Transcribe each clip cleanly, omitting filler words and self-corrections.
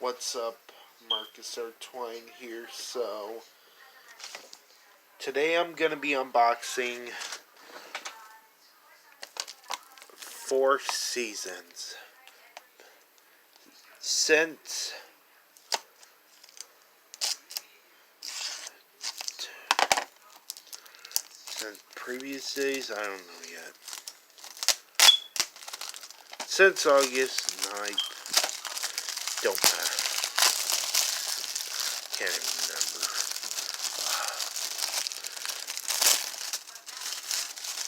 What's up? Marcus R. Twine here. So, today I'm going to be unboxing 4 seasons. Since previous days, I don't know yet. Since August 9th, don't matter. Can't even remember.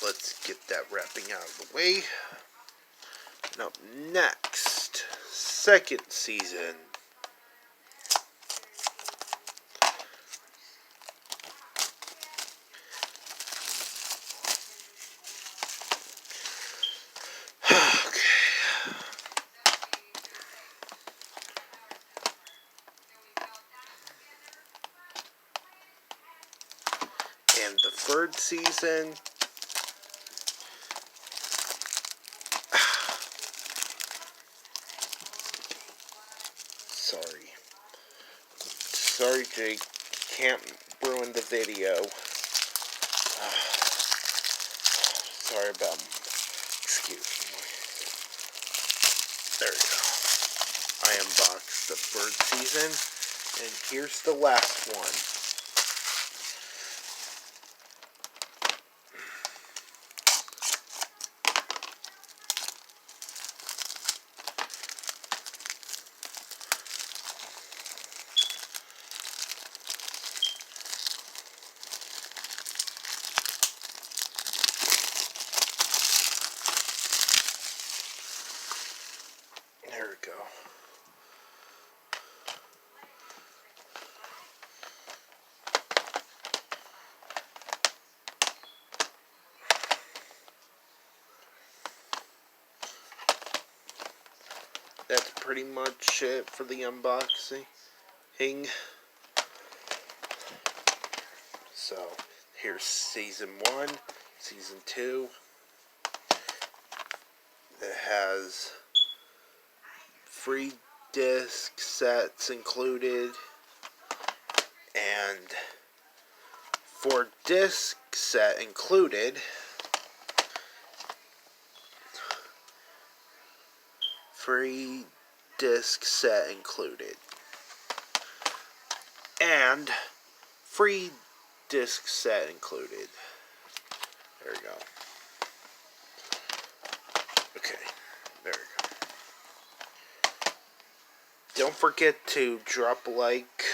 Let's get that wrapping out of the way. And up next, second season. And the third season. Sorry, Jake. Can't ruin the video. Sorry about. Excuse me. There we go. I unboxed the third season, and here's the last one. There we go. That's pretty much it for the unboxing. So, here's season 1, season 2. It has free disc sets included, and for disc set included, free disc set included, and free disc set included. There we go. Okay, there we go. Don't forget to drop a like,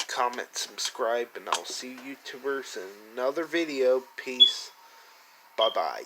comment, subscribe, and I'll see you YouTubers in another video. Peace. Bye-bye.